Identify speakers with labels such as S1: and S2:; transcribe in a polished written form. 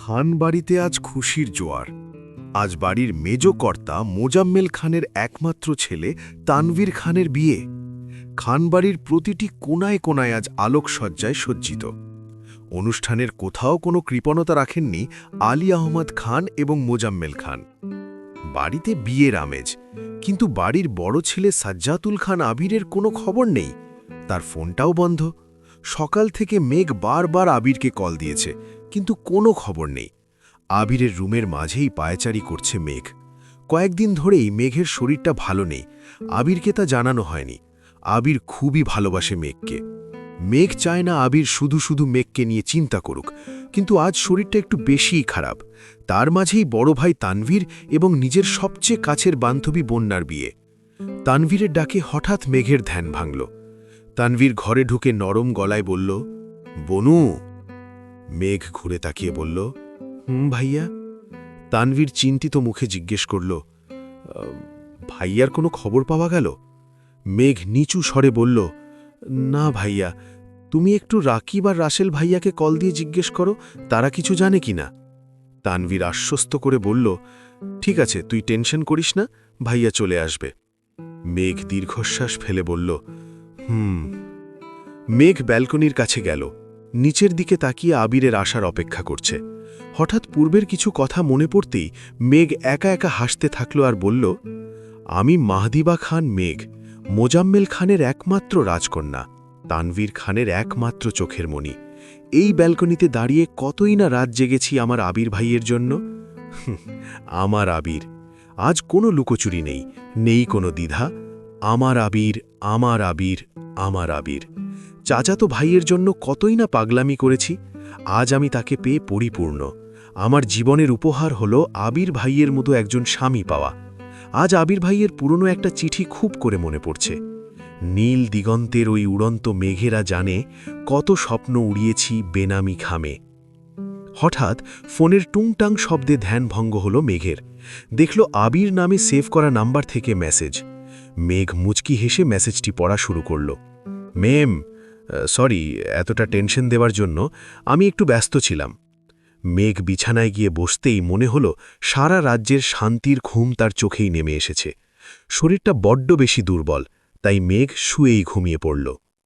S1: খান বাড়িতে আজ খুশির জোয়ার। আজ বাড়ির মেজ কর্তা মোজাম্মেল খানের একমাত্র ছেলে তানভীর খানের বিয়ে। খানবাড়ির প্রতিটি কোনায় কোনায় আজ আলোকসজ্জায় সজ্জিত। অনুষ্ঠানের কোথাও কোনো কৃপণতা রাখেননি আলী আহমদ খান এবং মোজাম্মেল খান। বাড়িতে বিয়ের আমেজ, কিন্তু বাড়ির বড় ছেলে সাজ্জাতুল খান আবিরের কোনো খবর নেই। তার ফোনটাও বন্ধ। সকাল থেকে মেঘ বারবার আবিরকে কল দিয়েছে, কিন্তু কোনো খবর নেই। আবিরের রুমের মাঝেই পায়চারি করছে মেঘ। কয়েকদিন ধরেই মেঘের শরীরটা ভালো নেই। আবিরকে তা জানানো হয়নি। আবির খুবই ভালোবাসে মেঘকে। মেঘ চায় না আবির শুধু শুধু মেঘকে নিয়ে চিন্তা করুক, কিন্তু আজ শরীরটা একটু বেশিই খারাপ। তার মাঝেই বড় ভাই তানভীর এবং নিজের সবচেয়ে কাছের বান্ধবী বন্যার বিয়ে। তানভীরের ডাকে হঠাৎ মেঘের ধ্যান ভাঙল। তানভীর ঘরে ঢুকে নরম গলায় বলল, বনু। মেঘ ঘুরে তাকিয়ে বলল, ভাইয়া। তানভীর চিন্তিত মুখে জিজ্ঞেস করল, ভাইয়ার কোনো খবর পাওয়া গেল? মেঘ নিচু স্বরে বলল, না ভাইয়া, তুমি একটু রাকিব আর রাসেল ভাইয়াকে কল দিয়ে জিজ্ঞেস করো তারা কিছু জানে কিনা। তানভীর আশ্বস্ত করে বলল, ঠিক আছে, তুই টেনশন করিস না, ভাইয়া চলে আসবে। মেঘ দীর্ঘশ্বাস ফেলে বলল, মেঘ ব্যালকনির কাছে গেল। নিচের দিকে তাকিয়ে আবিরের আসার অপেক্ষা করছে। হঠাৎ পূর্বের কিছু কথা মনে পড়তেই মেঘ একা একা হাসতে থাকল আর বলল, আমি মাহদিবা খান মেঘ, মোজাম্মেল খানের একমাত্র রাজকন্যা, তানভীর খানের একমাত্র চোখের মণি। এই ব্যালকনিতে দাঁড়িয়ে কতই না রাত জেগেছি আমার আবির ভাইয়ের জন্য। আমার আবির। আজ কোনো লুকোচুরি নেই, নেই কোনো দ্বিধা। আমার আবির, আমার আবির, আমার আবির। চাচাতো ভাইয়ের জন্য কতই না পাগলামি করেছি। আজ আমি তাকে পেয়ে পরিপূর্ণ। আমার জীবনের উপহার হলো আবির ভাইয়ের মতো একজন স্বামী পাওয়া। আজ আবির ভাইয়ের পুরনো একটা চিঠি খুব করে মনে পড়ছে। নীল দিগন্তের ওই উড়ন্ত মেঘেরা জানে কত স্বপ্ন উড়িয়েছি বেনামি খামে। হঠাৎ ফোনের টুংটাং শব্দে ধ্যানভঙ্গ হল মেঘের। দেখল আবির নামে সেভ করা নাম্বার থেকে মেসেজ। মেঘ মুচকি হেসে মেসেজটি পড়া শুরু করল। মেম, সরি এতটা টেনশন দেওয়ার জন্য, আমি একটু ব্যস্ত ছিলাম। মেঘ বিছানায় গিয়ে বসতেই মনে হল সারা রাজ্যের শান্তির ঘুম তার চোখেই নেমে এসেছে। শরীরটা বড্ড বেশি দুর্বল, তাই মেঘ শুয়েই ঘুমিয়ে পড়ল।